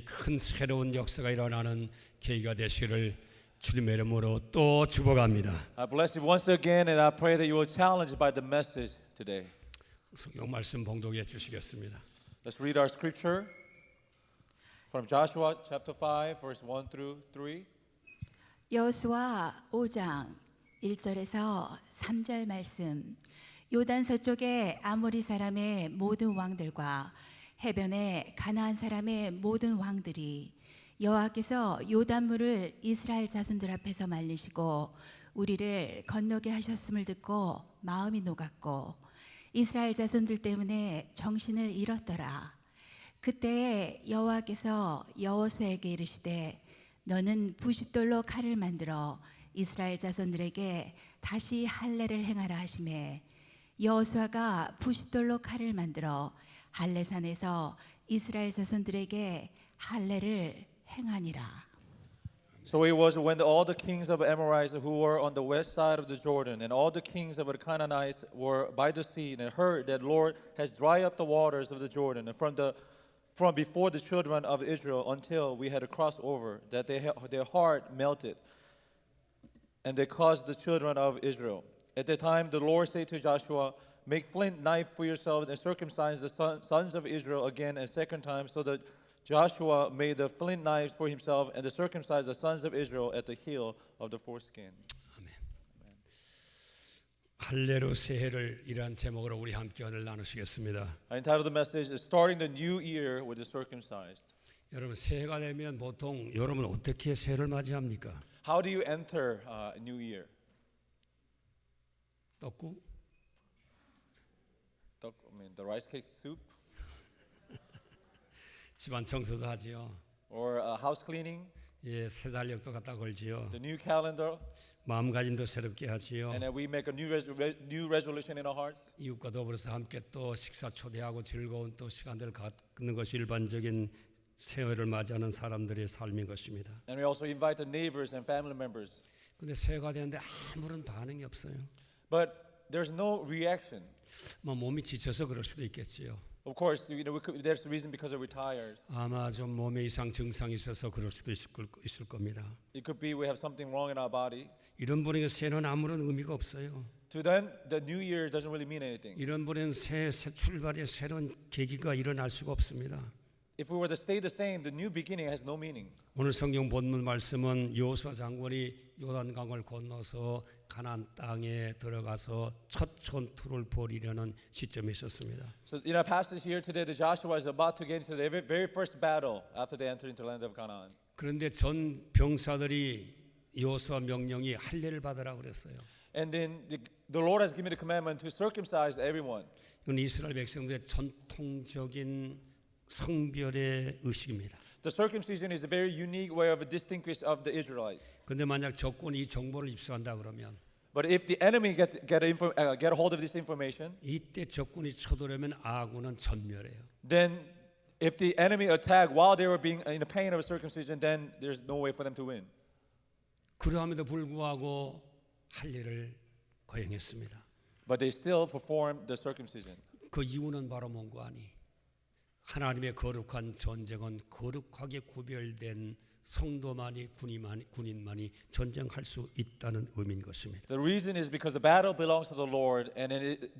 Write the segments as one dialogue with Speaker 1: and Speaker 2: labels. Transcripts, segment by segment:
Speaker 1: 큰 새로운 역사가 일어나는 계기가 되시기를 주님의 이름으로 또 축복합니다.
Speaker 2: I bless you once again, and I pray that you will challenged by the message today.
Speaker 1: 성경 말씀 봉독해 주시겠습니다.
Speaker 2: Let's read our scripture from Joshua chapter 5, verse 1 through 3.
Speaker 3: 여호수아 5장 1절에서 3절 말씀. 요단 서쪽의 아모리 사람의 모든 왕들과 해변의 가나안 사람의 모든 왕들이 여호와께서 요단물을 이스라엘 자손들 앞에서 말리시고 우리를 건너게 하셨음을 듣고 마음이 녹았고 이스라엘 자손들 때문에 정신을 잃었더라. 그때 여호와께서 여호수아에게 이르시되 너는 부싯돌로 칼을 만들어 이스라엘 자손들에게 다시 할례를 행하라 하시매 여호수아가 부싯돌로 칼을 만들어 할례산에서 이스라엘 자손들에게 할례를 행하니라.
Speaker 2: So it was when all the kings of Amorites who were on the west side of the Jordan and all the kings of the Canaanites were by the sea and heard that Lord has dried up the waters of the Jordan and from before the children of Israel until we had to cross over, that their heart melted and they caused the children of Israel. At the time the Lord said to Joshua, make flint knife for yourselves and circumcise the sons of Israel again a second time. So that Joshua made the flint knives for himself and circumcised the sons of Israel at the heel of the foreskin.
Speaker 1: 아멘. 할례로 새해를 이란 제목으로 우리 함께 오늘 나누시겠습니다.
Speaker 2: I entitled the message is starting the new year with the circumcised.
Speaker 1: 여러분 새해가 되면 보통 여러분 어떻게 새해를 맞이합니까?
Speaker 2: How do you enter new year?
Speaker 1: 떡국?
Speaker 2: The rice cake soup
Speaker 1: 집안 청소도 하지요.
Speaker 2: or house cleaning,
Speaker 1: 예, 새 달력도 갖다 걸지요.
Speaker 2: the new calendar,
Speaker 1: 마음가짐도 새롭게 하지요.
Speaker 2: and then we make a new resolution in our hearts.
Speaker 1: 이웃과 더불어서 함께 또 식사 초대하고 즐거운 또 시간들을 갖는 것이 일반적인 새해를 맞이하는 사람들의 삶인 것입니다.
Speaker 2: And we also invite the neighbors and family members.
Speaker 1: 근데 새해가 되는데 아무런 반응이 없어요.
Speaker 2: But there's no reaction.
Speaker 1: 뭐 몸이 지쳐서 그럴 수도 있겠지요.
Speaker 2: Of course, there's a reason because we're tired.
Speaker 1: 아마 좀 몸에 이상 증상이 있어서 그럴 수도 있을 겁니다.
Speaker 2: It could be we have something wrong in our body.
Speaker 1: 이런 분에게 새해는 아무런 의미가 없어요.
Speaker 2: To them, the new year doesn't really mean anything.
Speaker 1: 이런 분은 새 출발의 새로운 계기가 일어날 수가 없습니다.
Speaker 2: If we were to stay the same, the new beginning has no meaning.
Speaker 1: 오늘 성경 본문 말씀은 여호수아 장군이 요단강을 건너서 가나안 땅에 들어가서 첫 전투를 벌이려는 시점에 있었습니다.
Speaker 2: So in our passage here today, the Joshua is about to get into the very first battle after they entered into the land of Canaan.
Speaker 1: 그런데 전 병사들이 여호수아 명령이 할례를 받으라 그랬어요.
Speaker 2: And then the Lord has given the commandment to circumcise everyone.
Speaker 1: 이건 이스라엘 백성들의 전통적인 성별의 의식입니다.
Speaker 2: The circumcision is a very unique way of distinguish of the Israelites.
Speaker 1: 근데 만약 적군이 이 정보를 입수한다 그러면
Speaker 2: But if the enemy get a hold of this information,
Speaker 1: 이때 적군이 쳐들어오면 아군은 전멸해요.
Speaker 2: then if the enemy attack while they were being in the pain of circumcision, then there's no way for them to win.
Speaker 1: 그러함에도 불구하고 할례를 거행했습니다.
Speaker 2: But they still performed the circumcision.
Speaker 1: 그 이유는 바로 뭔가 하니 하나님의 거룩한 전쟁은 거룩하게 구별된 성도만이 군인만이 전쟁할 수 있다는 의미인 것입니다.
Speaker 2: The reason is because the battle belongs to the Lord, and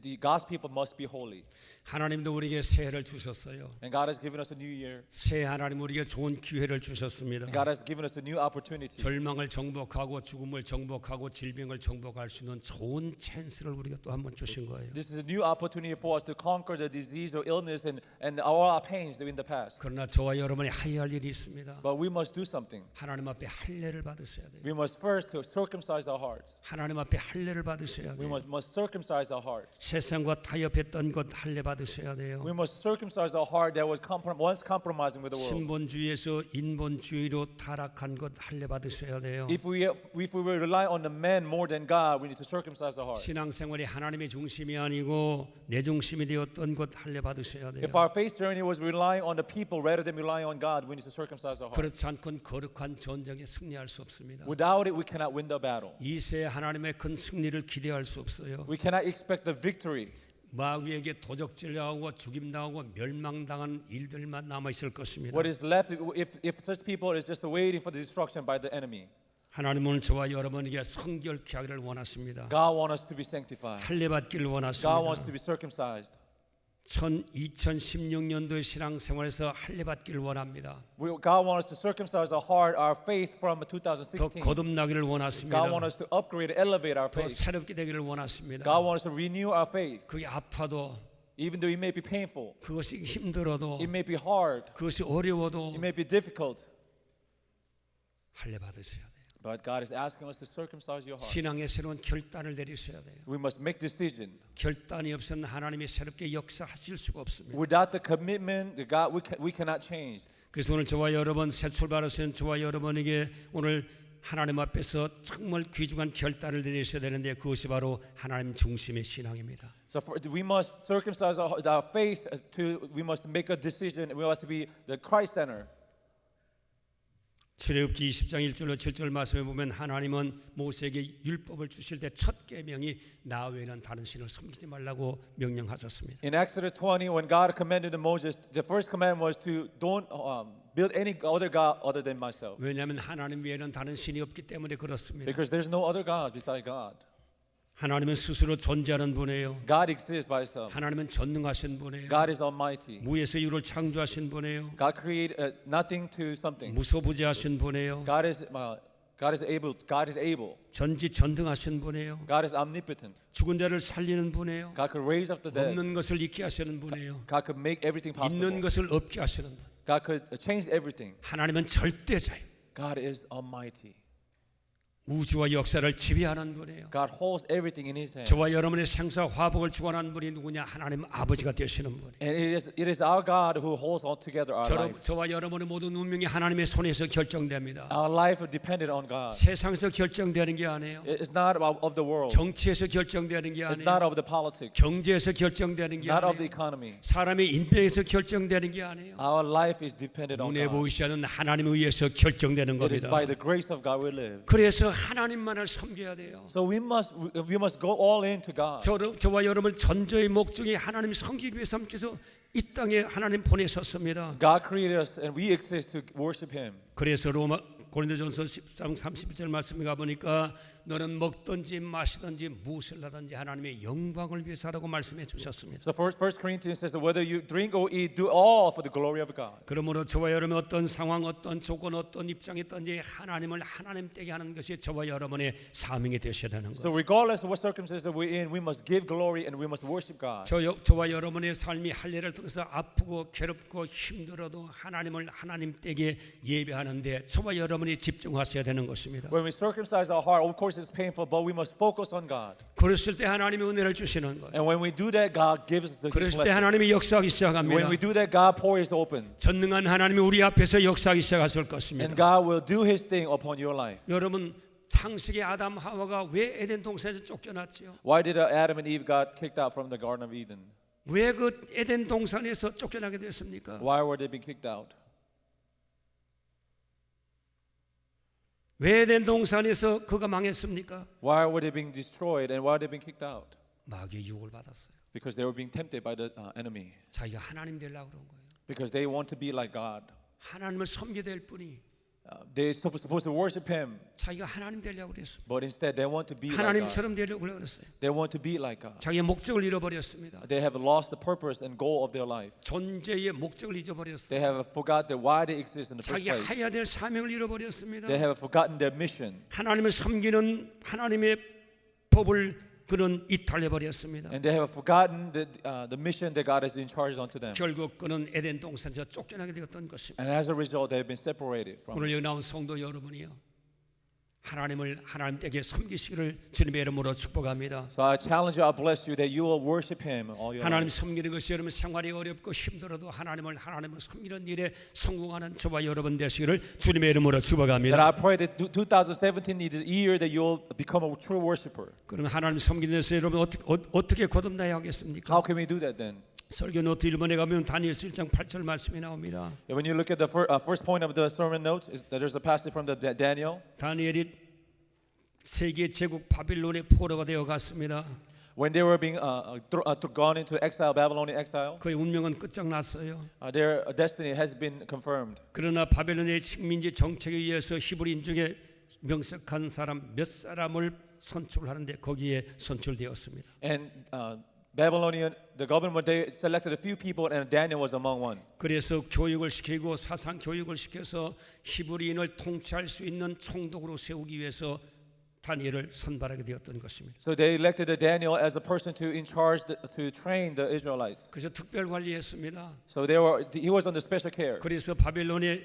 Speaker 2: the God's people must be holy.
Speaker 1: 하나님도 우리에게 새해를 주셨어요.
Speaker 2: And God has given us a new year.
Speaker 1: 새 하나님 우리에게 좋은 기회를 주셨습니다.
Speaker 2: And God has given us a new opportunity.
Speaker 1: 절망을 정복하고 죽음을 정복하고 질병을 정복할 수 있는 좋은 찬스를 우리가 또 한 번 주신 거예요.
Speaker 2: This is a new opportunity for us to conquer the disease or illness and all our pains in the past.
Speaker 1: 그러나 저와 여러분이 해야 할 일이 있습니다.
Speaker 2: But we must do something.
Speaker 1: 하나님 앞에 할례를 받으셔야 돼요.
Speaker 2: We must first circumcise our hearts.
Speaker 1: 하나님 앞에 할례를 받으셔야
Speaker 2: We
Speaker 1: 돼요.
Speaker 2: must circumcise our heart.
Speaker 1: 세상과 타협했던 것 할례 받으셔야 돼요.
Speaker 2: We must circumcise our heart that was once compromising with the world.
Speaker 1: 신본주의에서 인본주의로 타락한 것 할례 받으셔야 돼요.
Speaker 2: If we rely on the man more than God, we need to circumcise our heart.
Speaker 1: 신앙생활이 하나님의 중심이 아니고 내 중심이 되었던 것 할례 받으셔야 돼요.
Speaker 2: If our faith journey was relying on the people rather than relying on God, we need to circumcise our heart.
Speaker 1: 그렇지 않고는 거룩한 전쟁에 승리할 수 없습니다.
Speaker 2: Without it, we cannot win the battle.
Speaker 1: 이세 하나님의 큰 승리를 기대할 수 없어요.
Speaker 2: We cannot expect the victory.
Speaker 1: 마귀에게 도적질당하고 죽임당하고 멸망당한 일들만 남아 있을 것입니다.
Speaker 2: What is left, if such people is just waiting for the destruction by the enemy.
Speaker 1: 하나님은 저와 여러분에게 성결케 하기를 원하십니다.
Speaker 2: God wants us to be sanctified.
Speaker 1: 할례 받기를
Speaker 2: God
Speaker 1: 원하십니다.
Speaker 2: wants to be circumcised.
Speaker 1: 2016년도의 신앙생활에서 할례 받기를 원합니다.
Speaker 2: God wants us to circumcise our heart, our faith from
Speaker 1: 더
Speaker 2: 2016.
Speaker 1: 거듭나기를
Speaker 2: God
Speaker 1: 원하십니다.
Speaker 2: wants us to upgrade, elevate our
Speaker 1: 더
Speaker 2: faith.
Speaker 1: 새롭게 되기를 원하십니다.
Speaker 2: God wants us to renew our faith.
Speaker 1: 그게 아파도
Speaker 2: Even though it may be painful,
Speaker 1: 그것이 힘들어도
Speaker 2: it may be hard,
Speaker 1: 그것이 어려워도
Speaker 2: it may be difficult,
Speaker 1: 할례 받으셔야 돼요.
Speaker 2: but God is asking us to circumcise your heart.
Speaker 1: 신앙의 새로운 결단을 내리셔야 돼요.
Speaker 2: We must make decision.
Speaker 1: 결단이 없으면 하나님이 새롭게 역사하실 수가 없습니다.
Speaker 2: Without the commitment, the God we cannot change.
Speaker 1: 그래서 오늘 저와 여러분 새 출발하시는 저와 여러분에게 오늘 하나님 앞에서 정말 귀중한 결단을 내리셔야 되는데 그것이 바로 하나님 중심의 신앙입니다.
Speaker 2: So we must circumcise our faith. We must make a decision. We must be the Christ center.
Speaker 1: 출애굽기 20장 1절로 7절 말씀에 보면 하나님은 모세에게 율법을 주실 때 첫 계명이 나 외에는 다른 신을 섬기지 말라고 명령하셨습니다.
Speaker 2: In Exodus 20, when God commanded Moses, the first command was to don't build any other god other than myself,
Speaker 1: 왜냐하면 하나님 외에는 다른 신이 없기 때문에 그렇습니다.
Speaker 2: because there's no other god beside God.
Speaker 1: 하나님은 스스로 존재하는 분이에요.
Speaker 2: God exists by Himself.
Speaker 1: 하나님은 전능하신 분이에요.
Speaker 2: God is almighty.
Speaker 1: 무에서 유를 창조하신 분이에요.
Speaker 2: God created nothing to something.
Speaker 1: 무소부재하신 분이에요.
Speaker 2: God is able. God is able.
Speaker 1: 전지전능하신 분이에요.
Speaker 2: God is omnipotent.
Speaker 1: 죽은 자를 살리는 분이에요.
Speaker 2: God could raise up the dead.
Speaker 1: 없는 것을 있게 하시는 분이에요.
Speaker 2: God could make everything possible.
Speaker 1: 있는 것을 없게 하시는 분.
Speaker 2: God could change everything.
Speaker 1: 하나님은 절대자예요.
Speaker 2: God is almighty.
Speaker 1: 우주와 역사를 지배하는 분이에요.
Speaker 2: God holds everything in His hand.
Speaker 1: 저와 여러분의 생사 화복을 주관하는 분이 누구냐? 하나님 아버지가 되시는 분이에요.
Speaker 2: And it is our God who holds all together our life.
Speaker 1: 저와 여러분의 모든 운명이 하나님의 손에서 결정됩니다.
Speaker 2: Our life is dependent on God.
Speaker 1: 세상에서 결정되는 게 아니에요.
Speaker 2: It's not of the world.
Speaker 1: 정치에서 결정되는 게
Speaker 2: It's not
Speaker 1: 아니에요.
Speaker 2: of the politics.
Speaker 1: 경제에서 결정되는 게
Speaker 2: Not of the
Speaker 1: 아니에요.
Speaker 2: economy.
Speaker 1: 사람의 인생에서 결정되는 게 아니에요.
Speaker 2: Our life is dependent on
Speaker 1: 눈에
Speaker 2: God.
Speaker 1: 보이지 않는 하나님에 의해서 결정되는
Speaker 2: It is
Speaker 1: 겁니다.
Speaker 2: by the grace of God we live.
Speaker 1: 그래서 하나님만을 섬겨야 돼요.
Speaker 2: So we must go all in to God.
Speaker 1: 저와 여러분 전저의 목적이 하나님 섬기기 위해서 함께서 이 땅에 하나님 보내셨습니다.
Speaker 2: God created us and we exist to worship Him.
Speaker 1: 그래서 고린도전서 13장 31절 말씀에 가보니까 너는 먹든지 마시든지 무엇을 하든지 하나님의 영광을 위해서 하라고 말씀해 주셨습니다.
Speaker 2: So First Corinthians says that whether you drink or eat, do all for the glory of God.
Speaker 1: 그러므로 저와 여러분 어떤 상황, 어떤 조건, 어떤 입장에 있든지 하나님을 하나님 되게 하는 것이 저와 여러분의 사명이 되셔야 되는
Speaker 2: So
Speaker 1: 거예요.
Speaker 2: regardless of what circumstances we're in, we must give glory and we must worship God.
Speaker 1: 저와 여러분의 삶이 할례를 통해서 아프고 괴롭고 힘들어도 하나님을 하나님 되게 예배하는데 저와 여러분이 집중하셔야 되는 것입니다.
Speaker 2: When we circumcise our heart, of course it's painful, but we must focus on God.
Speaker 1: 그랬을 때 하나님이 은혜를 주시는 거예요.
Speaker 2: And when we do that, God gives us His
Speaker 1: 그랬을 때
Speaker 2: blessing.
Speaker 1: 하나님이 역사하기
Speaker 2: When
Speaker 1: 시작합니다.
Speaker 2: we do that, God pours open.
Speaker 1: 전능한 하나님이 우리 앞에서 역사하기 시작하실
Speaker 2: And
Speaker 1: 것입니다.
Speaker 2: God will do His thing upon your life.
Speaker 1: 여러분 창세기 아담 하와가 왜 에덴 동산에서 쫓겨났지요?
Speaker 2: Why did Adam and Eve got kicked out from the Garden of Eden?
Speaker 1: 왜 그 에덴 동산에서 쫓겨나게 됐습니까?
Speaker 2: Why were they being kicked out?
Speaker 1: 왜 에덴 동산에서 그가 망했습니까?
Speaker 2: Why were they being destroyed and why were they being kicked out?
Speaker 1: 마귀의 유혹을 받았어요.
Speaker 2: Because they were being tempted by the enemy.
Speaker 1: 자기가 하나님 되려고 그런 거예요.
Speaker 2: Because they want to be like God.
Speaker 1: 하나님을 섬기게 될 뿐이
Speaker 2: They're supposed to worship Him,
Speaker 1: 자기가 하나님 되려고 그랬어요.
Speaker 2: but instead they want to be like God.
Speaker 1: 하나님처럼 되려고 그랬어요.
Speaker 2: They want to be like God.
Speaker 1: 자기의 목적을 잃어버렸습니다.
Speaker 2: They have lost the purpose and goal of their life.
Speaker 1: 존재의 목적을 잊어버렸어요.
Speaker 2: They have forgot why they exist in the first
Speaker 1: 자기가
Speaker 2: place.
Speaker 1: 해야 될 사명을 잃어버렸습니다.
Speaker 2: They have forgotten their mission.
Speaker 1: 하나님을 섬기는 하나님의 법을 그는 이탈해 버렸습니다.
Speaker 2: And they have forgotten the mission that God has in charge unto them.
Speaker 1: 결국 그는 에덴 동산에서 쫓겨나게 되었던 것입니다.
Speaker 2: And as a result, they have been separated from.
Speaker 1: 오늘 여기 나온 성도 여러분이요, 하나님을 하나님 댁에 섬기시기를 주님의 이름으로 축복합니다.
Speaker 2: So I challenge you, I bless you that you will worship Him all your
Speaker 1: 하나님
Speaker 2: life.
Speaker 1: 섬기는 것이 여러분 생활이 어렵고 힘들어도 하나님을 섬기는 일에 성공하는 저와 여러분 되시기를 주님의 이름으로
Speaker 2: That
Speaker 1: 축복합니다.
Speaker 2: I pray that 2017 is the year that you will become a true worshiper.
Speaker 1: 그러면 하나님 섬기는 데서 여러분 어떻게 거듭나야 하겠습니까?
Speaker 2: How can we do that then?
Speaker 1: 설교 노트 1번에 가면 다니엘서 1장 8절 말씀이 나옵니다.
Speaker 2: When you look at the first point of the sermon notes, is that there's a passage from Daniel.
Speaker 1: 다니엘이 세계 제국 바빌론의 포로가 되어 갔습니다.
Speaker 2: When they were being gone into exile, Babylonian exile,
Speaker 1: 그의 운명은 끝장났어요.
Speaker 2: their destiny has been confirmed.
Speaker 1: 그러나 바벨론의 식민지 정책에 의해서 히브리인 중에 명석한 사람 몇 사람을 선출하는데 거기에 선출되었습니다.
Speaker 2: And Babylonian, the government, they selected a few people, and Daniel was among one.
Speaker 1: 그래서 교육을 시키고 사상 교육을 시켜서 히브리인을 통치할 수 있는 총독으로 세우기 위해서 다니엘을 선발하게 되었던 것입니다.
Speaker 2: So they elected Daniel as a person to in charge to train the Israelites.
Speaker 1: 그래서 특별 관리했습니다.
Speaker 2: So he was under special care.
Speaker 1: 그래서 바벨론의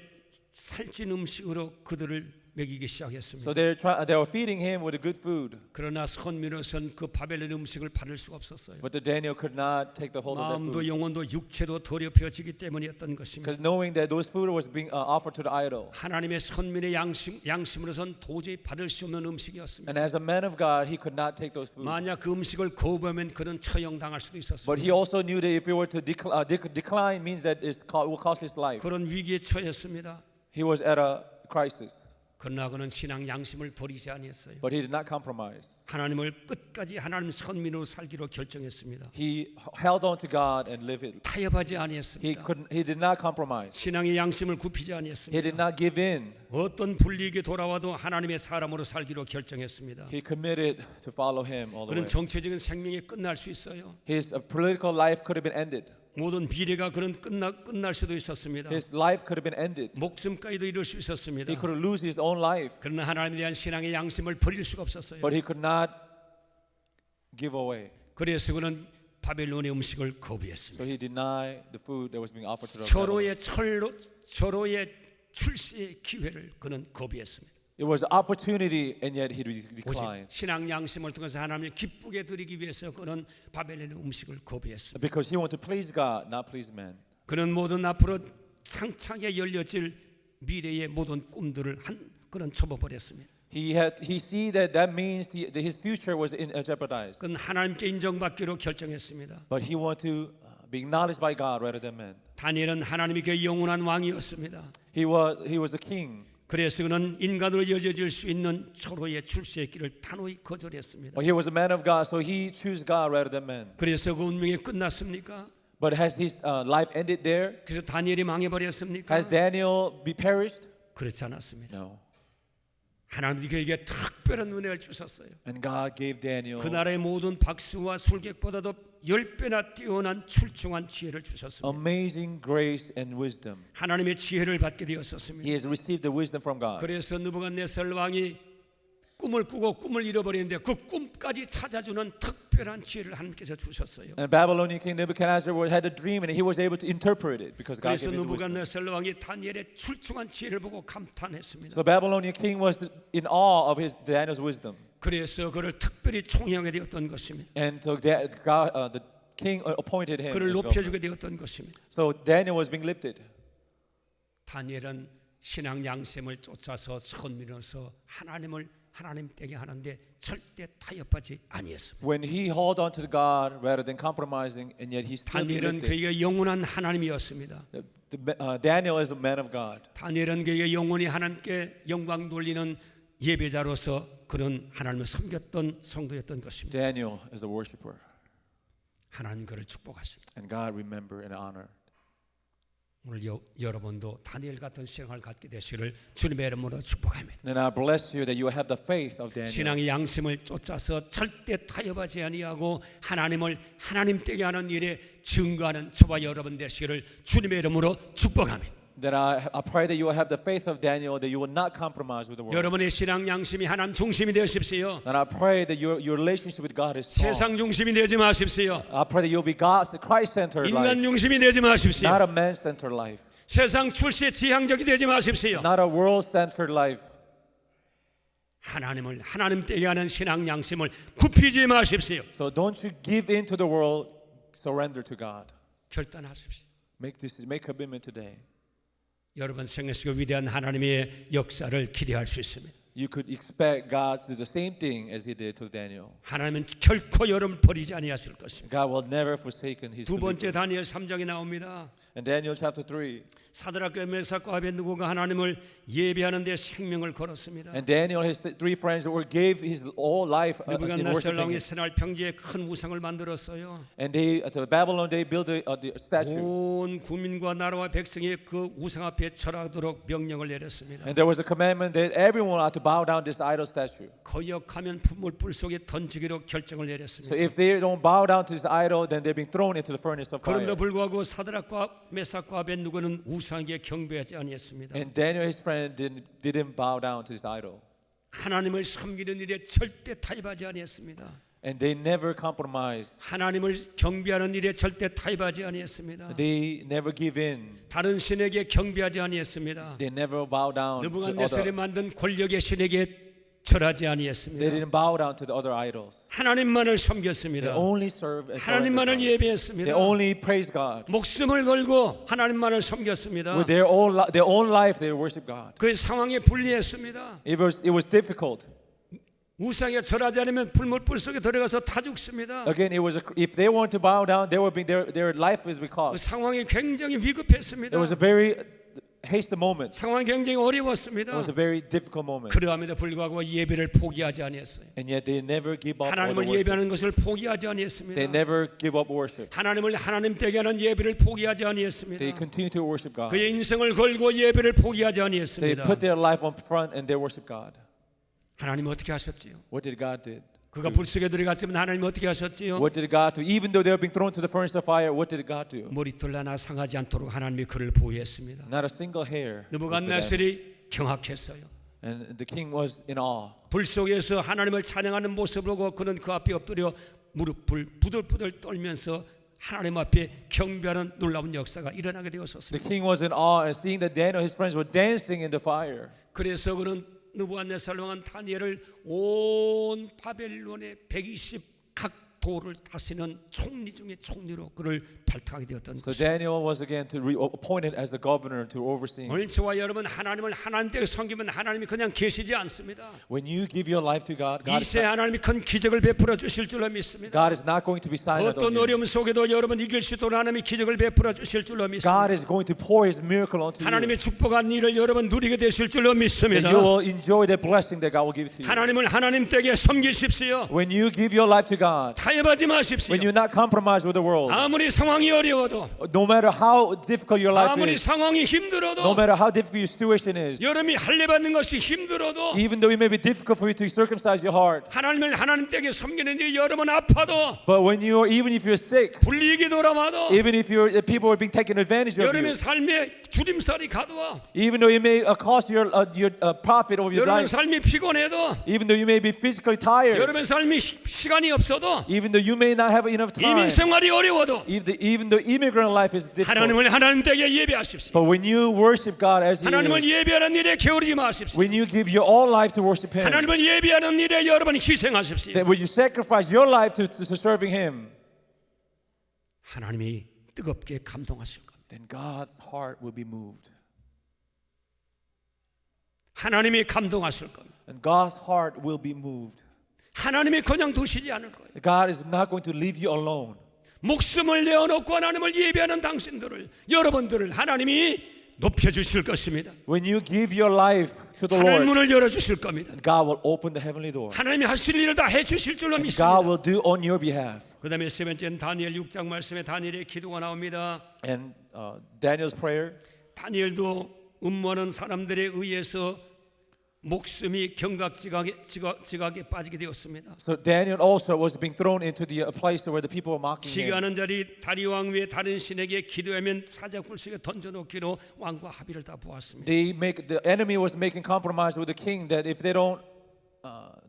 Speaker 1: 살찐 음식으로 그들을 먹이기 시작했습니다.
Speaker 2: So they were feeding him with good food.
Speaker 1: 그러나 선민으로서는 그 바벨론 음식을 받을 수가 없었어요.
Speaker 2: But Daniel could not take the hold of that
Speaker 1: 마음도
Speaker 2: food.
Speaker 1: 영혼도 육체도 더럽혀지기 때문이었던 것입니다.
Speaker 2: Because knowing that those food was being offered to the idol.
Speaker 1: 하나님의 선민의 양심으로선 도저히 받을 수 없는 음식이었습니다.
Speaker 2: And as a man of God, he could not take those food.
Speaker 1: 만약 그 음식을 거부하면 그는 처형당할 수도
Speaker 2: But
Speaker 1: 있었습니다.
Speaker 2: he also knew that if he were to decline means that it will cost his life.
Speaker 1: 그런 위기에 처했습니다.
Speaker 2: He was at a crisis.
Speaker 1: 그러나 그는 신앙 양심을 버리지 아니했어요.
Speaker 2: But he did not compromise.
Speaker 1: 하나님을 끝까지 하나님 선민으로 살기로 결정했습니다.
Speaker 2: He held on to God and lived it.
Speaker 1: 타협하지 아니했습니다.
Speaker 2: He did not compromise.
Speaker 1: 신앙의 양심을 굽히지
Speaker 2: He did
Speaker 1: 아니했습니다.
Speaker 2: not give in.
Speaker 1: 어떤 불리익이 돌아와도 하나님의 사람으로 살기로 결정했습니다.
Speaker 2: He committed to follow him all the
Speaker 1: 그는
Speaker 2: way.
Speaker 1: 정치적인 생명이 끝날 수 있어요.
Speaker 2: His political life could have been ended.
Speaker 1: 모든 비례가 그는 끝날 수도 있었습니다.
Speaker 2: His life could have been ended.
Speaker 1: 목숨까지도 잃을 수 있었습니다.
Speaker 2: He could lose his own life.
Speaker 1: 그러나 하나님에 대한 신앙의 양심을 버릴 수가 없었어요.
Speaker 2: But he could not give away.
Speaker 1: 그래서 그는 바벨론의 음식을 거부했습니다.
Speaker 2: So he denied the food that was being offered to them.
Speaker 1: 절호의 출세의 기회를 그는 거부했습니다.
Speaker 2: It was an opportunity, and yet he
Speaker 1: 오직
Speaker 2: declined.
Speaker 1: 신앙 양심을 통해서 하나님을 기쁘게 드리기 위해서 그는 바벨론의 음식을 거부했습니다.
Speaker 2: Because he wanted to please God, not please man.
Speaker 1: 그는 모든 앞으로 창창하게 열려질 미래의 모든 꿈들을 그는 접어버렸습니다.
Speaker 2: He see that means that his future was jeopardized.
Speaker 1: 그는 하나님께 인정받기로 결정했습니다.
Speaker 2: But he wanted to be acknowledged by God rather than man.
Speaker 1: 다니엘은 하나님께 영원한 왕이었습니다.
Speaker 2: He was a king.
Speaker 1: 그래서 그는 인간으로 열려질 수 있는 절호의 출세의 길을 단호히 거절했습니다.
Speaker 2: But he was a man of God, so he chose God rather than man.
Speaker 1: 그래서 그 운명이 끝났습니까?
Speaker 2: But has his life ended there?
Speaker 1: 그래서 다니엘이 망해버렸습니까?
Speaker 2: Has Daniel be perished?
Speaker 1: 그렇지 않았습니다.
Speaker 2: No.
Speaker 1: 하나님이 그에게 특별한 은혜를 주셨어요.
Speaker 2: And God gave Daniel
Speaker 1: 그 나라의 모든 박수와 술객보다도 10배나 뛰어난 출중한 지혜를 주셨습니다.
Speaker 2: amazing grace and wisdom.
Speaker 1: 하나님의 지혜를 받게 되었었습니다.
Speaker 2: He has received the wisdom from God.
Speaker 1: 그래서 느부갓네살 왕이 꿈을 꾸고 꿈을 잃어버리는데 그 꿈까지 찾아주는 특별한 지혜를 하나님께서 주셨어요.
Speaker 2: And Babylonian king Nebuchadnezzar had a dream, and he was able to interpret it because God
Speaker 1: 그래서
Speaker 2: gave him the wisdom.
Speaker 1: 느부갓네살 왕이 다니엘의 출중한 지혜를 보고 감탄했습니다.
Speaker 2: So Babylonian king was in awe of Daniel's wisdom,
Speaker 1: 그래서 그를 특별히 총영하게 되었던 것입니다.
Speaker 2: and so the king appointed him.
Speaker 1: 그를
Speaker 2: as
Speaker 1: 높여주게 되었던 것입니다.
Speaker 2: So Daniel was being lifted.
Speaker 1: 다니엘은 신앙 양심을 쫓아서 선민으로서 하나님 되게 하는데 절대 타협하지 아니했습니다.
Speaker 2: When he held on to God rather than compromising, and yet he still being
Speaker 1: 다니엘은
Speaker 2: lifted.
Speaker 1: 그에게 영원한 하나님이었습니다.
Speaker 2: Daniel is a man of God.
Speaker 1: 다니엘은 그에게 영원히 하나님께 영광 돌리는 예배자로서 그는 하나님을 섬겼던 성도였던 것입니다.
Speaker 2: Daniel is a worshiper,
Speaker 1: 하나님 그를 축복하십니다.
Speaker 2: and God remember and honor.
Speaker 1: 오늘 여러분도 다니엘 같은 신앙을 갖게 되시기를 주님의 이름으로 축복합니다.
Speaker 2: And I bless you that you have the faith of Daniel.
Speaker 1: 신앙의 양심을 쫓아서 절대 타협하지 아니하고 하나님을 하나님 되게 하는 일에 증거하는 저와 여러분 되시기를 주님의 이름으로 축복합니다.
Speaker 2: That I pray that you will have the faith of Daniel, that you will not compromise with the world.
Speaker 1: 여러분의 신앙 양심이 하나님 중심이 되십시오.
Speaker 2: And I pray that your relationship with God is strong.
Speaker 1: 세상 중심이 되지 마십시오.
Speaker 2: I pray that you'll be God's Christ-centered
Speaker 1: 인간
Speaker 2: life,
Speaker 1: 중심이 되지 마십시오.
Speaker 2: not a man-centered life,
Speaker 1: 세상 출세 지향적이 되지 마십시오.
Speaker 2: not a world-centered life.
Speaker 1: 하나님을 하나님 되게 하는 신앙 양심을 굽히지 마십시오.
Speaker 2: So don't you give in to the world, surrender to God.
Speaker 1: 결단하십시오.
Speaker 2: Make commitment today.
Speaker 1: 여러분 생애 속에 위대한 하나님의 역사를 기대할 수 있습니다.
Speaker 2: you could expect God to do the same thing as He did to Daniel.
Speaker 1: 하나님은 결코 여러분을 버리지 아니하실 것입니다.
Speaker 2: God will never forsaken His
Speaker 1: 두 번째
Speaker 2: believers.
Speaker 1: 다니엘 3장에 나옵니다.
Speaker 2: In Daniel chapter 3,
Speaker 1: 사드락과 메삭과 아벳느고가 하나님을 예배하는 데 생명을 걸었습니다.
Speaker 2: and Daniel, his three friends, gave his whole life in
Speaker 1: 느부갓네살
Speaker 2: worshiping
Speaker 1: 왕이
Speaker 2: Him.
Speaker 1: 새날 평지에 큰 우상을 만들었어요.
Speaker 2: And they, at Babylon, they built the statue.
Speaker 1: 온 국민과 나라와 백성이 그 우상 앞에 절하도록 명령을 내렸습니다.
Speaker 2: And there was a commandment that everyone ought to bow down this idol statue.
Speaker 1: 거역하면 풀물 속에 던지기로 결정을
Speaker 2: So
Speaker 1: 내렸습니다.
Speaker 2: if they don't bow down to this idol, then they're being thrown into the furnace of fire.
Speaker 1: 그럼에도 불구하고 사드락과 메삭과 아벳느고는 우상에게 경배하지 아니했습니다.
Speaker 2: And Daniel, his friend, didn't bow down to this idol.
Speaker 1: 하나님을 섬기는 일에 절대 타협하지 아니했습니다.
Speaker 2: And they never compromised.
Speaker 1: 하나님을 경배하는 일에 절대 타협하지 아니했습니다.
Speaker 2: They never give in.
Speaker 1: 다른 신에게 경배하지 아니했습니다.
Speaker 2: They never bow down to
Speaker 1: 느부갓네살이
Speaker 2: other.
Speaker 1: 만든 권력의 신에게 절하지
Speaker 2: They
Speaker 1: 아니했습니다.
Speaker 2: didn't bow down to the other idols.
Speaker 1: 하나님만을
Speaker 2: They
Speaker 1: 섬겼습니다.
Speaker 2: only serve and
Speaker 1: 하나님만을
Speaker 2: surrender God.
Speaker 1: 예배했습니다.
Speaker 2: They only praise God.
Speaker 1: 목숨을 걸고 하나님만을 섬겼습니다.
Speaker 2: With their own life, they worship God.
Speaker 1: 그 상황에 불리했습니다.
Speaker 2: It was difficult.
Speaker 1: 우상에 절하지 않으면 풀물 속에 들어가서 타 죽습니다.
Speaker 2: Again, if they want to bow down, they would be their life is
Speaker 1: 그
Speaker 2: because
Speaker 1: 상황이 굉장히 위급했습니다.
Speaker 2: it was a very hasty moment.
Speaker 1: 상황이 굉장히
Speaker 2: It
Speaker 1: 어려웠습니다.
Speaker 2: was a very difficult moment.
Speaker 1: 그러함에도 불구하고 예배를 포기하지 아니했어요.
Speaker 2: And yet they never give up on the
Speaker 1: 하나님을
Speaker 2: worship.
Speaker 1: 예배하는 것을 포기하지
Speaker 2: They
Speaker 1: 아니했습니다.
Speaker 2: never give up worship.
Speaker 1: 하나님을 하나님 되게 하는 예배를 포기하지 아니했습니다.
Speaker 2: They continue to worship God.
Speaker 1: 그의 인생을 걸고 예배를 포기하지
Speaker 2: They
Speaker 1: 아니했습니다.
Speaker 2: put their life on front and they worship God.
Speaker 1: 하나님 어떻게 하셨지요?
Speaker 2: What did God do?
Speaker 1: 그가 불 속에 들어갔지만 하나님 어떻게 하셨지요?
Speaker 2: What did God do? Even though they were being thrown to the furnace of fire, what did God do?
Speaker 1: 머리털 하나 상하지 않도록 하나님이 그를 보호했습니다.
Speaker 2: Not a single hair. was with them.
Speaker 1: 느부갓네살이 경악했어요.
Speaker 2: And the king was in awe.
Speaker 1: 불 속에서 하나님을 찬양하는 모습을 보고 그는 그 앞에 엎드려 무릎을 부들부들 떨면서 하나님 앞에 경배하는 놀라운 역사가 일어나게
Speaker 2: The
Speaker 1: 되었었습니다.
Speaker 2: king was in awe and seeing that Daniel and his friends were dancing in the fire.
Speaker 1: 그래서 그는 느부갓네살 왕은 다니엘을 온 바벨론의 120각 도를 다스리는 총리 중에 총리로 그를 발탁하게 되었던
Speaker 2: So
Speaker 1: 것입니다.
Speaker 2: Daniel was again appointed as the governor to oversee.
Speaker 1: 오늘 저와 여러분 하나님을 하나님께 섬기면 하나님이 그냥 계시지 않습니다.
Speaker 2: When you give your life to God,
Speaker 1: 이 세 하나님이 큰 기적을 베풀어 주실 줄로 믿습니다.
Speaker 2: God is not going to be silent on
Speaker 1: 어떤
Speaker 2: you.
Speaker 1: 어려움 속에도 여러분 이길 수 있도록 하나님이 기적을 베풀어 주실 줄로 믿습니다.
Speaker 2: God is going to pour His miracle onto you.
Speaker 1: 하나님의 축복한 일을 여러분 누리게 되실 줄로
Speaker 2: And
Speaker 1: 믿습니다.
Speaker 2: you will enjoy the blessing that God will give to you.
Speaker 1: 하나님을 하나님 댁에 섬기십시오.
Speaker 2: When you give your life to God,
Speaker 1: 타협하지 마십시오.
Speaker 2: when you not compromise with the world,
Speaker 1: 아무리 상황이 어려워도
Speaker 2: no matter how difficult your life
Speaker 1: 아무리
Speaker 2: is,
Speaker 1: 상황이
Speaker 2: no
Speaker 1: 힘들어도
Speaker 2: matter how difficult your situation is,
Speaker 1: 여러분이 할례받는 것이 힘들어도
Speaker 2: even though it may be difficult for you to circumcise your heart,
Speaker 1: 하나님을 하나님 댁에 섬기는 일이 여러분 아파도
Speaker 2: but even if you're sick,
Speaker 1: 불리익이 돌아와도
Speaker 2: even if people are being taken advantage of you,
Speaker 1: 여러분의 삶에 주림살이 가도와
Speaker 2: even though it may cost your profit over your
Speaker 1: 여러분
Speaker 2: life,
Speaker 1: 삶이 피곤해도
Speaker 2: even though you may be physically tired,
Speaker 1: 여러분 삶이 시간이 없어도
Speaker 2: even though you may not have enough time,
Speaker 1: 이민 생활이 어려워도
Speaker 2: even though immigrant life is difficult,
Speaker 1: 하나님을 하나님 댁에 예배하십시오.
Speaker 2: but when you worship God as He
Speaker 1: 하나님을
Speaker 2: is,
Speaker 1: 예배하는 일에 게으르지 마십시오.
Speaker 2: when you give your all life to worship Him,
Speaker 1: 하나님을 예배하는 일에 여러분 희생하십시오.
Speaker 2: that when you sacrifice your life to serving Him,
Speaker 1: 하나님이 뜨겁게 감동하실 겁니다.
Speaker 2: then God's heart will be moved.
Speaker 1: 하나님이 감동하실 겁니다.
Speaker 2: And God's heart will be moved.
Speaker 1: 하나님이 그냥 두시지 않을 거예요.
Speaker 2: God is not going to leave you alone.
Speaker 1: 목숨을 내어놓고 하나님을 예배하는 당신들을 여러분들을 하나님이 높여주실 것입니다.
Speaker 2: When you give your life to the
Speaker 1: 하늘
Speaker 2: Lord,
Speaker 1: 문을 열어주실 겁니다.
Speaker 2: God will open the heavenly door.
Speaker 1: 하나님이 하실 일을 다 해주실 줄로
Speaker 2: God
Speaker 1: 믿습니다.
Speaker 2: will do on your behalf.
Speaker 1: 그 다음에 세 번째는 다니엘 6장 말씀에 다니엘의 기도가 나옵니다.
Speaker 2: And Daniel's prayer,
Speaker 1: 다니엘도 음모하는 사람들에 의해서 목숨이 경각지각에 빠지게 되었습니다.
Speaker 2: so Daniel also was being thrown into the place where the people were mocking him.
Speaker 1: 시기하는 자리 다리 왕 외에 다른 신에게 기도하면 사자굴 속에 던져놓기로 왕과 합의를 다 보았습니다.
Speaker 2: The enemy was making compromise with the king that if they don't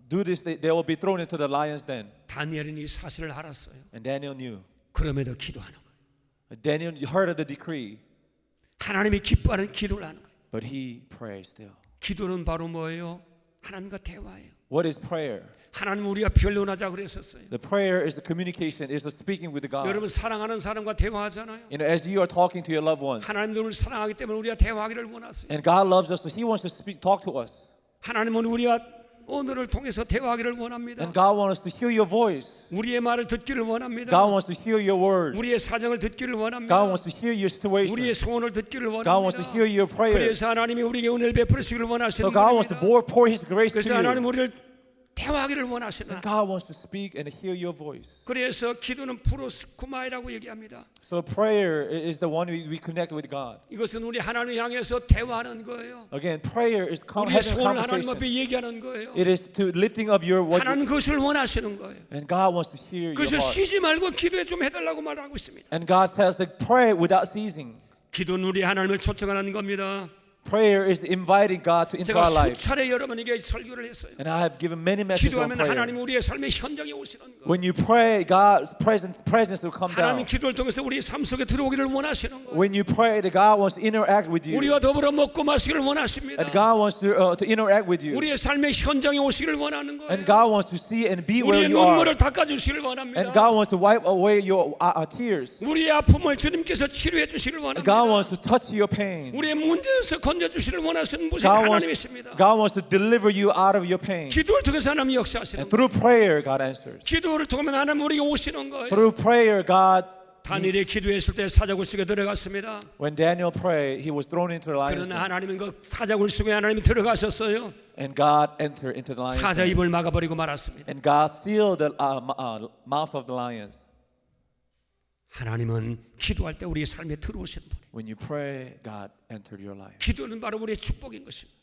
Speaker 2: do this, they will be thrown into the lion's den.
Speaker 1: 다니엘은 이 사실을 알았어요.
Speaker 2: And Daniel knew.
Speaker 1: 그럼에도 기도하는 거예요.
Speaker 2: Daniel heard of the decree,
Speaker 1: 하나님이 기뻐하는 기도를 하는 거예요.
Speaker 2: but he prayed still.
Speaker 1: 기도는 바로 뭐예요? 하나님과 대화예요.
Speaker 2: What is prayer?
Speaker 1: 하나님 우리가 변론하자 그랬었어요.
Speaker 2: The prayer is the communication, is the speaking with the God.
Speaker 1: 여러분 사랑하는 사람과 대화하잖아요.
Speaker 2: You know, as you are talking to your loved ones,
Speaker 1: 하나님도 우리를 사랑하기 때문에 우리가 대화하기를 원하세요.
Speaker 2: and God loves us, so He wants to talk to us.
Speaker 1: 하나님은 우리와 오늘을 통해서 대화하기를 원합니다.
Speaker 2: And God wants us to hear your voice.
Speaker 1: 우리의 말을 듣기를 원합니다.
Speaker 2: God wants to hear your words.
Speaker 1: 우리의 사정을 듣기를 원합니다.
Speaker 2: God wants to hear your situation.
Speaker 1: 우리의 소원을 듣기를
Speaker 2: God wants
Speaker 1: 원합니다.
Speaker 2: to hear your prayers.
Speaker 1: 그래서 하나님이 우리에게 은혜를 베풀으시기를 원하시는
Speaker 2: So God wants to
Speaker 1: 분입니다.
Speaker 2: pour His grace to
Speaker 1: 그래서 하나님
Speaker 2: you.
Speaker 1: 우리를 대화하기를 원하시나.
Speaker 2: And God wants to speak and hear your voice.
Speaker 1: 그래서 기도는 프로스쿠마이라고 얘기합니다.
Speaker 2: So prayer is the one we connect with God.
Speaker 1: 이것은 우리 하나님을 향해서 대화하는 거예요.
Speaker 2: Again, prayer is
Speaker 1: 우리의
Speaker 2: having a
Speaker 1: 소원을 하나님
Speaker 2: conversation.
Speaker 1: 앞에 얘기하는 거예요.
Speaker 2: It is to lifting up your what,
Speaker 1: 하나님 그것을 원하시는 거예요.
Speaker 2: and God wants to hear your
Speaker 1: 그래서
Speaker 2: heart.
Speaker 1: 쉬지 말고 기도해 좀 해달라고 말하고 있습니다.
Speaker 2: And God says that pray without ceasing.
Speaker 1: 기도는 우리 하나님을 초청하는 겁니다.
Speaker 2: Prayer is inviting God to into
Speaker 1: 제가
Speaker 2: our life.
Speaker 1: 수차례 여러분에게 설교를 했어요.
Speaker 2: And I have given many messages on
Speaker 1: 기도하면
Speaker 2: prayer.
Speaker 1: 하나님 우리의 삶의 현장에 오시는 거예요.
Speaker 2: When you pray, God's presence will come
Speaker 1: 하나님
Speaker 2: down.
Speaker 1: 기도를 통해서 우리 삶 속에 들어오기를 원하시는 거예요.
Speaker 2: When you pray, that God wants to interact with you.
Speaker 1: 우리와 더불어 먹고 마시기를 원하십니다.
Speaker 2: And God wants to interact with you.
Speaker 1: 우리의 삶의 현장에 오시기를 원하는 거예요.
Speaker 2: And God wants to see and be where
Speaker 1: 우리의
Speaker 2: you are.
Speaker 1: 눈물을 닦아주시기를 원합니다.
Speaker 2: And God wants to wipe away your tears.
Speaker 1: 우리의 아픔을 주님께서 치료해 주시기를
Speaker 2: And
Speaker 1: 원합니다.
Speaker 2: God wants to touch your pain.
Speaker 1: 우리의 문제에서 건져주시기를 원하시는 분이
Speaker 2: God
Speaker 1: 하나님이십니다.
Speaker 2: wants to deliver you out of your pain.
Speaker 1: 기도를 통해서 하나님이 역사하시는
Speaker 2: And
Speaker 1: 거예요.
Speaker 2: through prayer, God answers.
Speaker 1: 기도를 통하면 하나님 우리에게 오시는 거예요.
Speaker 2: Through prayer, God.
Speaker 1: 다니엘이 기도했을 때 사자굴 속에 들어갔습니다.
Speaker 2: When Daniel prayed, he was thrown into the lion's
Speaker 1: 그러나
Speaker 2: den.
Speaker 1: 하나님은 그 사자굴 속에 하나님이 들어가셨어요.
Speaker 2: And God entered into the lion's
Speaker 1: 사자
Speaker 2: den.
Speaker 1: 입을 막아버리고 말았습니다.
Speaker 2: And God sealed the mouth of the lions.
Speaker 1: 하나님은 기도할 때 우리의 삶에 들어오시는 분이에요.
Speaker 2: When you pray, God entered your life.
Speaker 1: 기도는 바로 우리의 축복인 것입니다.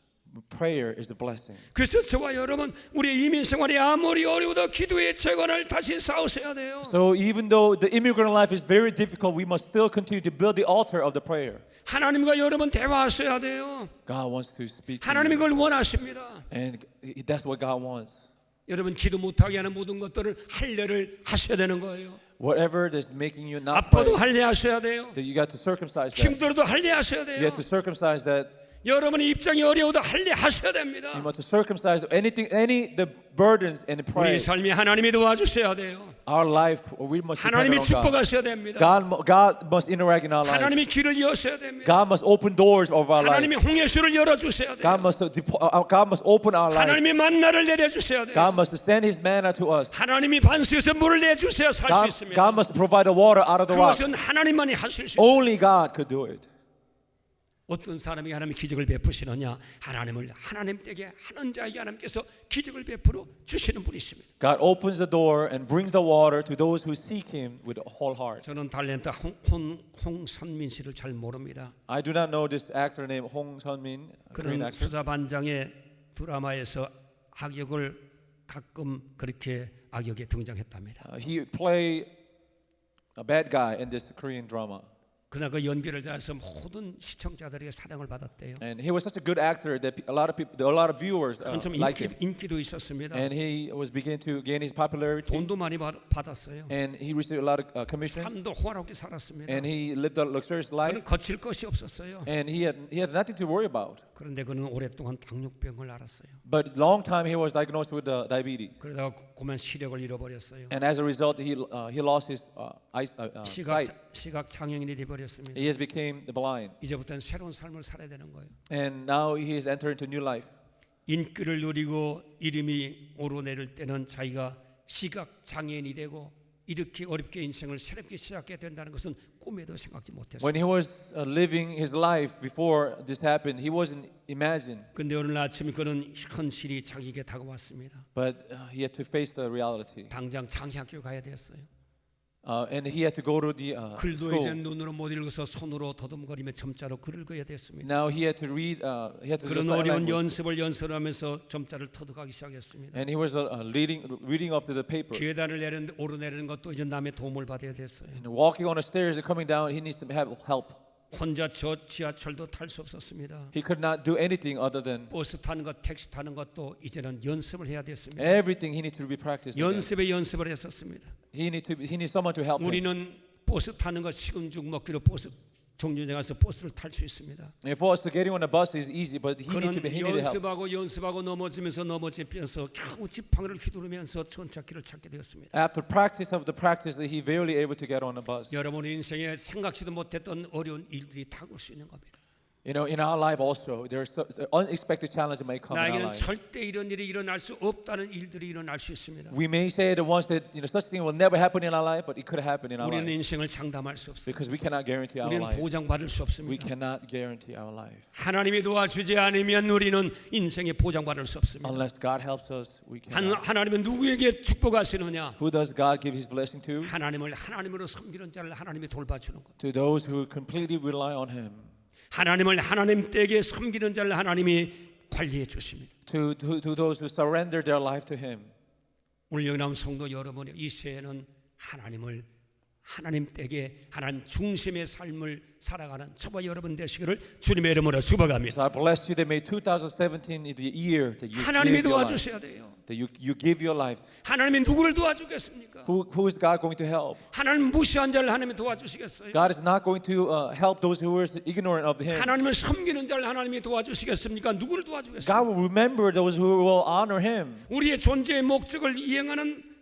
Speaker 2: Prayer is a blessing.
Speaker 1: 그래서 저와 여러분 우리의 이민 생활이 아무리 어려워도 기도의 재건을 다시 쌓으셔야 돼요.
Speaker 2: So even though the immigrant life is very difficult, we must still continue to build the altar of the prayer.
Speaker 1: 하나님과 여러분 대화하셔야 돼요.
Speaker 2: God wants to speak to
Speaker 1: 하나님이
Speaker 2: you.
Speaker 1: 그걸 원하십니다.
Speaker 2: And that's what God wants.
Speaker 1: 여러분 기도 못하게 하는 모든 것들을 할례를 하셔야 되는 거예요.
Speaker 2: Whatever that's making you not
Speaker 1: 아파도
Speaker 2: pray,
Speaker 1: 할례하셔야 돼요.
Speaker 2: that you got to circumcise that.
Speaker 1: 힘들어도 할례하셔야
Speaker 2: You
Speaker 1: 돼요.
Speaker 2: have to circumcise that.
Speaker 1: 여러분의 입장이 어려워도 할례하셔야 됩니다.
Speaker 2: You want to circumcise any the burdens and pray.
Speaker 1: 우리 삶이 하나님이 도와주셔야 돼요.
Speaker 2: Our life, we must depend
Speaker 1: 하나님이
Speaker 2: on God.
Speaker 1: 축복하셔야 됩니다.
Speaker 2: God must interact in our life.
Speaker 1: 하나님이 길을 여셔야 됩니다.
Speaker 2: God must open doors of our life.
Speaker 1: 하나님이 홍해수를 열어주셔야 돼요.
Speaker 2: God must open our life.
Speaker 1: 하나님이 만나를 내려주셔야 돼요.
Speaker 2: God must send His manna to us.
Speaker 1: 하나님이 반수에서 물을 내주셔야 살 수 있습니다.
Speaker 2: God must provide the water out of the rock.
Speaker 1: 그것은 하나님만이 하실 수 있습니다.
Speaker 2: Only God could do it.
Speaker 1: 어떤 사람이 하나님의 기적을 베푸시느냐? 하나님을 하나님 댁에 하는 자에게 하나님께서 기적을 베풀어 주시는 분이십니다.
Speaker 2: God opens the door and brings the water to those who seek Him with a whole heart.
Speaker 1: 저는 탤런트 홍선민 씨를 잘 모릅니다.
Speaker 2: I do not know this actor named Hong Sun-min, a Korean
Speaker 1: 그는
Speaker 2: actor.
Speaker 1: 수사반장의 드라마에서 악역을 가끔 그렇게 악역에 등장했답니다.
Speaker 2: He played a bad guy in this Korean drama.
Speaker 1: 그러나 그 연기를 잘해서 모든 시청자들에게 사랑을 받았대요.
Speaker 2: And he was such a good actor that a lot of viewers
Speaker 1: 한참
Speaker 2: like him.
Speaker 1: 인기도 있었습니다.
Speaker 2: And he was beginning to gain his popularity.
Speaker 1: 돈도 많이 받았어요.
Speaker 2: And he received a lot of commissions.
Speaker 1: 삶도 호화롭게 살았습니다.
Speaker 2: And he lived a luxurious life.
Speaker 1: 그는 거칠 것이 없었어요.
Speaker 2: And he had nothing to worry about.
Speaker 1: 그런데 그는 오랫동안 당뇨병을 앓았어요.
Speaker 2: But long time he was diagnosed with diabetes.
Speaker 1: 그러다가 고만 시력을 잃어버렸어요.
Speaker 2: And as a result, he lost his sight.
Speaker 1: 시각 장애인이 되어버렸습니다.
Speaker 2: He has became blind.
Speaker 1: 이제부터는 새로운 삶을 살아야 되는 거예요.
Speaker 2: And now he has entered into new life.
Speaker 1: 인기를 누리고 이름이 오르내릴 때는 자기가 시각 장애인이 되고 이렇게 어렵게 인생을 새롭게 시작해야 된다는 것은 꿈에도 생각지 못했어요.
Speaker 2: When he was living his life before this happened, he wasn't imagine.
Speaker 1: 근데 오늘 아침에 그는 현실이 자기에게 다가왔습니다.
Speaker 2: But he had to face the reality.
Speaker 1: 당장 장애학교 가야 됐어요.
Speaker 2: And he had to go to the
Speaker 1: 글도
Speaker 2: school.
Speaker 1: 이제 눈으로 못 읽어서 손으로 더듬거리며 점자로 글을 그려야 됐습니다.
Speaker 2: Now he had to read. He had to do
Speaker 1: 그런
Speaker 2: sign
Speaker 1: 어려운
Speaker 2: language.
Speaker 1: 연습하면서 점자를 터득하기 시작했습니다.
Speaker 2: And he was reading off to the paper.
Speaker 1: 계단을 오르내리는 것도 이제 남의 도움을 받아야 됐어요.
Speaker 2: And walking on the stairs and coming down, he needs to have help.
Speaker 1: 혼자 저 지하철도 탈 수 없었습니다.
Speaker 2: He could not do anything other than
Speaker 1: 버스 타는 것, 택시 타는 것도 이제는 연습을 해야 됐습니다.
Speaker 2: everything. He needs to be practiced. again.
Speaker 1: 연습을 했었습니다.
Speaker 2: He needs someone to help him.
Speaker 1: 우리는 버스 타는 것 식은 죽 먹기로 버스 정류장 가서 버스를 탈 수 있습니다.
Speaker 2: And for us to getting on a bus is easy, but he
Speaker 1: 그는
Speaker 2: needed help.
Speaker 1: 연습하고 넘어지면서 겨우 지팡이를 휘두르면서 전차길을 찾게 되었습니다.
Speaker 2: After practice of the practice, he barely able to get on a bus.
Speaker 1: 여러분의 인생에 생각지도 못했던 어려운 일들이 다가올 수 있는 겁니다.
Speaker 2: You know, in our life also, there are unexpected challenges may come in our
Speaker 1: 나에게는
Speaker 2: life.
Speaker 1: 절대 이런 일이 일어날 수 없다는 일들이 일어날 수 있습니다.
Speaker 2: We may say the ones that such thing will never happen in our life, but it could happen in our
Speaker 1: 우리는
Speaker 2: life
Speaker 1: 인생을 장담할 수 없습니다.
Speaker 2: because we cannot guarantee our
Speaker 1: 우리는
Speaker 2: life.
Speaker 1: 보장받을 수
Speaker 2: We
Speaker 1: 없습니다.
Speaker 2: cannot guarantee our life
Speaker 1: 하나님이 도와주지 않으면 우리는 인생에 보장받을 수 없습니다.
Speaker 2: unless God helps us. We cannot.
Speaker 1: 하나님은 누구에게 축복하시느냐?
Speaker 2: Who does God give His blessing to?
Speaker 1: 하나님을 하나님으로 섬기는 자를 하나님이 돌봐주는 것.
Speaker 2: To those who completely rely on Him.
Speaker 1: 하나님을 하나님 댁에 섬기는 자를 하나님이 관리해 주십니다.
Speaker 2: To those who surrender their life to Him.
Speaker 1: 오늘 여기 나온 성도 여러분, 이 시에는 하나님을 하나님 댁에 하나님 중심의 삶을 살아가는 저와 여러분 되시기를 주님의 이름으로 축복합니다.
Speaker 2: So I bless you that may 2017 is the year that you
Speaker 1: 하나님이
Speaker 2: give your life.
Speaker 1: 도와주셔야 돼요.
Speaker 2: That you give your life.
Speaker 1: 하나님이 누구를 도와주겠습니까?
Speaker 2: Who is God going to help?
Speaker 1: 하나님 무시한 자를 하나님이 도와주시겠어요?
Speaker 2: God is not going to help those who are ignorant of Him.
Speaker 1: 하나님을 섬기는 자를 하나님이 도와주시겠습니까? 누구를 도와주겠습니까?
Speaker 2: God will remember those who will honor Him.
Speaker 1: 우리의 존재의 목적을 이행하는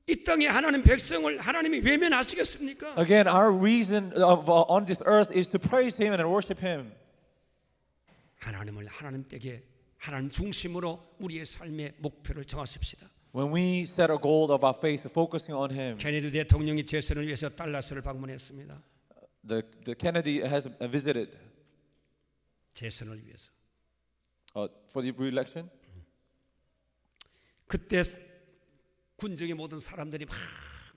Speaker 1: 이 땅에 하나님 백성을 하나님이 외면하시겠습니까?
Speaker 2: Again, our reason on this earth is to praise Him and worship Him.
Speaker 1: 하나님을 하나님 댁에 하나님 중심으로 우리의 삶의 목표를 정하십시다.
Speaker 2: When we set a goal of our faith, focusing on Him.
Speaker 1: 케네디 대통령이 재선을 위해서 달라스를 방문했습니다.
Speaker 2: The Kennedy has visited
Speaker 1: 재선을 위해서.
Speaker 2: for the re-election.
Speaker 1: 그때 군정의 모든 사람들이 막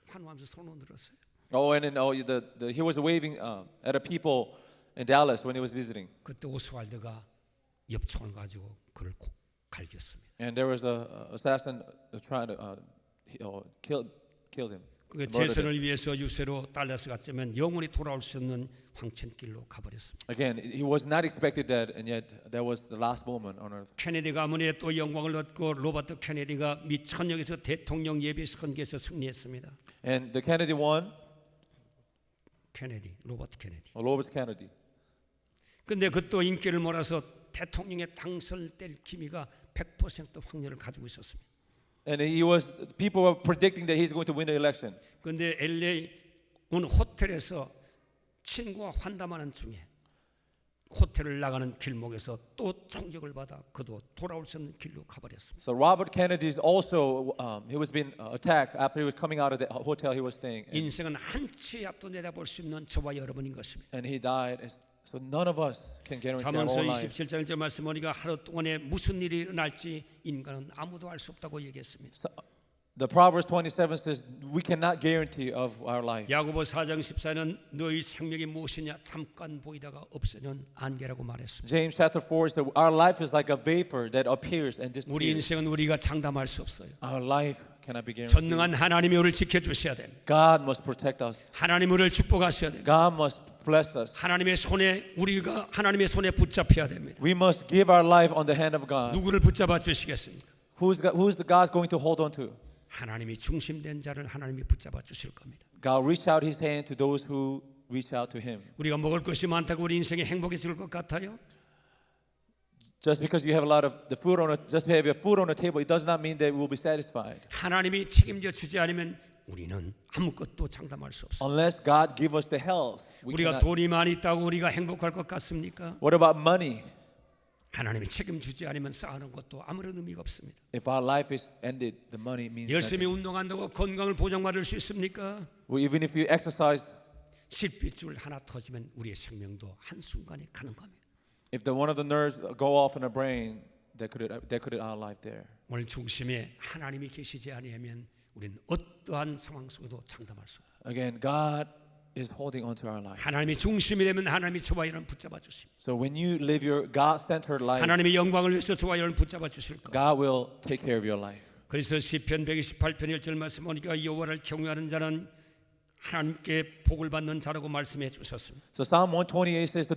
Speaker 1: 환호하면서 손을 들었어요.
Speaker 2: Oh, and then he was waving at the people in Dallas when he was visiting.
Speaker 1: 그때 오스왈드가 엽총을 가지고 그를 갈겼습니다.
Speaker 2: And there was a assassin trying to kill him.
Speaker 1: 그
Speaker 2: murdered him.
Speaker 1: 재선을 위해서 유세로 달라스 갔지만 영원히 돌아올 수 없는 황천길로 가버렸습니다.
Speaker 2: Again, he was not expected that, and yet that was the last moment on earth.
Speaker 1: 케네디 가문에 또 영광을 얻고 로버트 케네디가 미 천역에서 대통령 예비 선거에서 승리했습니다.
Speaker 2: And the Kennedy won.
Speaker 1: 케네디, 로버트 케네디.
Speaker 2: Robert Kennedy.
Speaker 1: 근데 그 또 인기를 몰아서 대통령에 당선될 기미가 100% 확률을 가지고 있었습니다.
Speaker 2: And people were predicting that he's going to win the election.
Speaker 1: 근데 LA 어느 호텔에서 친구와 환담하는 중에 호텔을 나가는 길목에서 또 총격을 받아 그도 돌아올 수 없는 길로 가버렸습니다.
Speaker 2: So Robert Kennedy is also he was being attacked after he was coming out of the hotel he was staying in.
Speaker 1: 인생은 한치 앞도 내다볼 수 없는 저와 여러분인 것입니다.
Speaker 2: And he died. So none of us can guarantee our
Speaker 1: 잠언서
Speaker 2: own life.
Speaker 1: 27장 1절 말씀 보니까 하루 동안에 무슨 일이 일어날지 인간은 아무도 알 수 없다고 얘기했습니다.
Speaker 2: So, the Proverbs 27 says we cannot guarantee of our life.
Speaker 1: 야고보 4장 14는 너희 생명이 무엇이냐 잠깐 보이다가 없어지는 안개라고 말했습니다.
Speaker 2: James chapter 4 says our life is like a vapor that appears and
Speaker 1: 우리
Speaker 2: disappears.
Speaker 1: 인생은 우리가 장담할 수 없어요.
Speaker 2: Our life cannot be guaranteed.
Speaker 1: 전능한 하나님이 우리를 지켜주셔야 됩니다.
Speaker 2: God must protect us.
Speaker 1: 하나님 우리를 축복하셔야 됩니다.
Speaker 2: God must bless us.
Speaker 1: 우리가 하나님의 손에 붙잡혀야 됩니다.
Speaker 2: We must give our life on the hand of God.
Speaker 1: 누구를 붙잡아 주시겠습니까?
Speaker 2: Who's the God going to hold on to?
Speaker 1: 하나님이 중심된 자를 하나님이 붙잡아 주실 겁니다.
Speaker 2: God reach out His hand to those who reach out to Him.
Speaker 1: 우리가 먹을 것이 많다고 우리 인생이 행복해질 것 같아요?
Speaker 2: Just because you have a lot of the food just have your food on the table, it does not mean that we will be satisfied.
Speaker 1: 하나님이 책임져 주지 않으면 우리는 아무것도 장담할 수 없습니다.
Speaker 2: Unless God give us the health, we
Speaker 1: 우리가
Speaker 2: cannot.
Speaker 1: 돈이 많이 있다고 우리가 행복할 것 같습니까?
Speaker 2: What about money?
Speaker 1: 하나님이 책임주지 않으면 쌓아놓은 것도 아무런 의미가 없습니다.
Speaker 2: If our life is ended, the money means
Speaker 1: 열심히
Speaker 2: nothing.
Speaker 1: 운동한다고 건강을 보장받을 수 있습니까?
Speaker 2: Well, even if you exercise,
Speaker 1: 실핏줄 하나 터지면 우리의 생명도 한순간에 가는 겁니다.
Speaker 2: if one of the nerves go off in the brain, that could end our life there.
Speaker 1: 오늘 중심에 하나님이 계시지 아니하면 우리는 어떠한 상황 속에도 장담할 수 없습니다.
Speaker 2: Again, God is holding on to our life.
Speaker 1: 하나님이 중심이 되면 하나님이 저와 여러분 붙잡아 주십니다.
Speaker 2: So when you live your God-centered life,
Speaker 1: 하나님의 영광을 위해서 저와 여러분 붙잡아 주실 겁니다.
Speaker 2: God will take care of your life.
Speaker 1: 그래서 시편 128편 1절 말씀 보니까 여호와를 경외하는 자는 하나님께 복을 받는 자라고 말씀해 주셨습니다.
Speaker 2: So Psalm 128 says,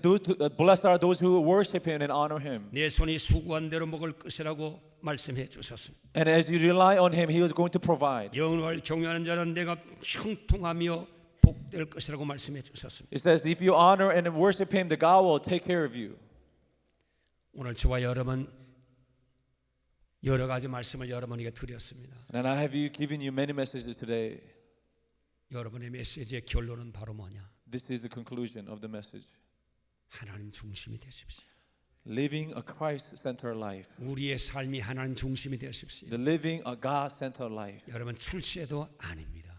Speaker 2: "Blessed are those who worship Him and honor Him."
Speaker 1: 내 손이 수고한 대로 먹을 것이라고 말씀해 주셨습니다.
Speaker 2: And as you rely on Him, He is going to provide.
Speaker 1: 여호와를 경외하는 자는 내가 형통하며 복될 것이라고 말씀해 주셨습니다.
Speaker 2: It says, "If you honor and worship Him, the God will take care of you."
Speaker 1: 오늘 저와 여러분 여러 가지 말씀을 여러분에게 드렸습니다.
Speaker 2: And I have given you many messages today.
Speaker 1: 여러분의 메시지의 결론은 바로 뭐냐?
Speaker 2: This is the conclusion of the message.
Speaker 1: 하나님 중심이 되십시오.
Speaker 2: Living a Christ-centered life.
Speaker 1: 우리의 삶이 하나님 중심이 되십시오.
Speaker 2: The living a God-centered life.
Speaker 1: 여러분 출세도 아닙니다.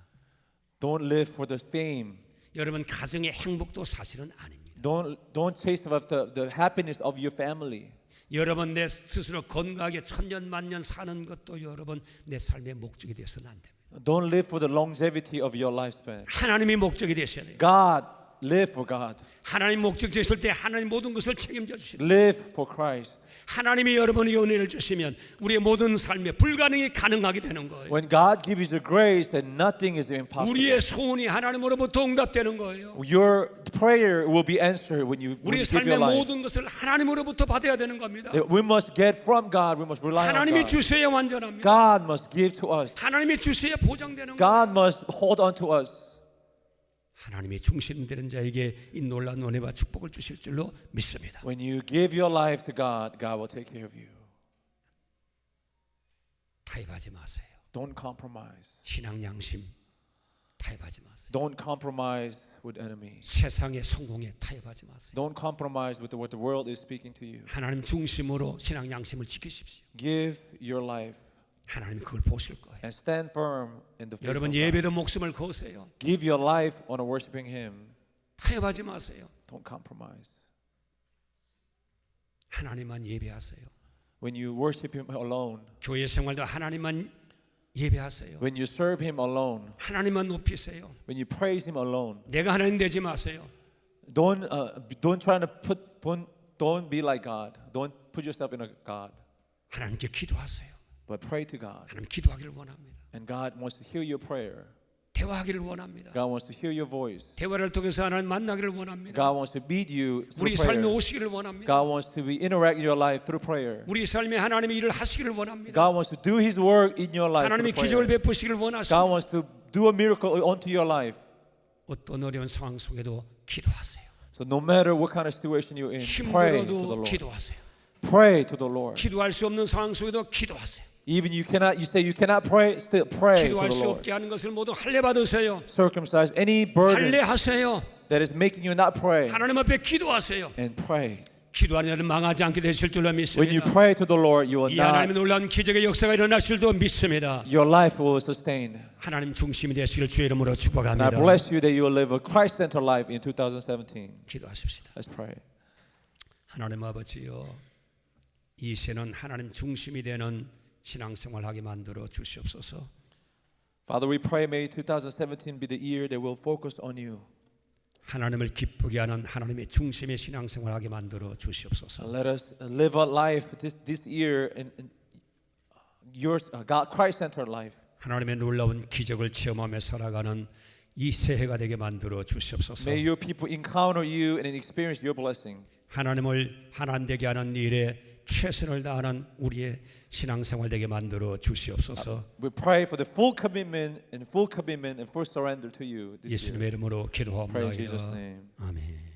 Speaker 2: Don't live for the fame.
Speaker 1: 여러분 가정의 행복도 사실은 아닙니다.
Speaker 2: Don't chase after the happiness of your family.
Speaker 1: 여러분 내 스스로 건강하게 천년만년 사는 것도 여러분 내 삶의 목적이 되어서는 안 됩니다.
Speaker 2: Don't live for the longevity of your lifespan.
Speaker 1: 하나님이 목적이 되셔야 돼요.
Speaker 2: God, live for God.
Speaker 1: 하나님 목적 되실 때 하나님 모든 것을 책임져 주시는
Speaker 2: Live for Christ.
Speaker 1: 하나님이 여러분에게 은혜를 주시면 우리의 모든 삶에 불가능이 가능하게 되는 거예요.
Speaker 2: When God gives you grace, then nothing is impossible.
Speaker 1: 우리의 소원이 하나님으로부터 응답되는 거예요.
Speaker 2: Your prayer will be answered when you
Speaker 1: 우리의
Speaker 2: give
Speaker 1: 삶의
Speaker 2: your life.
Speaker 1: 모든 것을 하나님으로부터 받아야 되는 겁니다.
Speaker 2: We must get from God. We must rely on
Speaker 1: 하나님이
Speaker 2: God.
Speaker 1: 주셔야 완전합니다.
Speaker 2: God must give to us.
Speaker 1: 하나님이 주셔야 보장되는 거예요.
Speaker 2: God must hold on to us.
Speaker 1: 하나님이 중심되는 자에게 이 놀라운 은혜와 축복을 주실 줄로 믿습니다.
Speaker 2: When you give your life to God, God will take care of you.
Speaker 1: 타협하지 마세요.
Speaker 2: Don't compromise.
Speaker 1: 신앙 양심 타협하지 마세요.
Speaker 2: Don't compromise with enemies.
Speaker 1: 세상의 성공에 타협하지 마세요.
Speaker 2: Don't compromise with what the world is speaking to you.
Speaker 1: 하나님 중심으로 신앙 양심을 지키십시오.
Speaker 2: Give your life
Speaker 1: 하나님 그걸 보실 거예요.
Speaker 2: and stand firm in the faith
Speaker 1: 여러분
Speaker 2: of God.
Speaker 1: 예배도 목숨을 거세요.
Speaker 2: Give your life on a worshiping Him.
Speaker 1: 타협하지 마세요.
Speaker 2: Don't compromise.
Speaker 1: 하나님만 예배하세요.
Speaker 2: When you worship Him alone,
Speaker 1: 교회 생활도 하나님만 예배하세요.
Speaker 2: when you serve Him alone,
Speaker 1: 하나님만 높이세요.
Speaker 2: when you praise Him alone,
Speaker 1: 내가 하나님 되지 마세요.
Speaker 2: don't try to don't be like God. Don't put yourself in a God,
Speaker 1: 하나님께 기도하세요.
Speaker 2: but pray to God.
Speaker 1: 하나님 기도하기를 원합니다.
Speaker 2: And God wants to hear your prayer.
Speaker 1: 대화하기를 원합니다.
Speaker 2: God wants to hear your voice.
Speaker 1: 대화를 통해서 하나님 만나기를 원합니다.
Speaker 2: God wants to meet you through
Speaker 1: 우리 삶에
Speaker 2: prayer.
Speaker 1: 오시기를 원합니다.
Speaker 2: God wants to interact in your life through prayer.
Speaker 1: 우리 삶에 하나님의 일을 하시기를 원합니다.
Speaker 2: God wants to do His work in your life
Speaker 1: 하나님의
Speaker 2: through
Speaker 1: 기적을
Speaker 2: prayer.
Speaker 1: 베푸시기를
Speaker 2: God
Speaker 1: 원하십니다.
Speaker 2: wants to do a miracle onto your life.
Speaker 1: 어떤 어려운 상황 속에도 기도하세요.
Speaker 2: So no matter what kind of situation you're in, pray to the
Speaker 1: 힘들어도
Speaker 2: Lord.
Speaker 1: 기도하세요.
Speaker 2: Pray to the Lord.
Speaker 1: 기도할 수 없는 상황 속에도 기도하세요.
Speaker 2: Even you say you cannot pray, still pray to
Speaker 1: 기도할
Speaker 2: the
Speaker 1: 수
Speaker 2: Lord.
Speaker 1: 없게 하는 것을 모두 할례 받으세요.
Speaker 2: Circumcise any burdens
Speaker 1: 할례하세요.
Speaker 2: that is making you not pray,
Speaker 1: 하나님 앞에 기도하세요.
Speaker 2: and pray.
Speaker 1: 기도하는 자는 망하지 않게 되실 줄로
Speaker 2: When you
Speaker 1: 믿습니다.
Speaker 2: pray to the Lord, you will
Speaker 1: 이 하나님의
Speaker 2: not.
Speaker 1: 놀라운 기적의 역사가 일어나실 줄 믿습니다.
Speaker 2: Your life will sustain.
Speaker 1: 하나님 중심이 되시길 주의 이름으로
Speaker 2: And I
Speaker 1: 축복합니다.
Speaker 2: bless you that you will live a Christ-centered life in 2017.
Speaker 1: 기도하십시다.
Speaker 2: Let's pray.
Speaker 1: 하나님 아버지여, 이 시는 하나님 중심이 되는 신앙생활하게 만들어 주시옵소서.
Speaker 2: Father, we pray may 2017 be the year that will focus on you.
Speaker 1: 하나님을 기쁘게 하는 하나님의 중심의 신앙생활하게 만들어 주시옵소서.
Speaker 2: And let us live a life this year in your God Christ-centered life.
Speaker 1: 하나님의 놀라운 기적을 체험하며 살아가는 이 새해가 되게 만들어 주시옵소서.
Speaker 2: May your people encounter you and experience your blessing.
Speaker 1: 하나님을 하나님 되게 하는 일에 최선을 다하는 우리의 신앙생활 되게 만들어 주시옵소서.
Speaker 2: We pray for the full commitment and full surrender to you this year.
Speaker 1: 예수님의 이름으로
Speaker 2: Pray in Jesus'
Speaker 1: 기도하옵나이다.
Speaker 2: name.
Speaker 1: 아멘.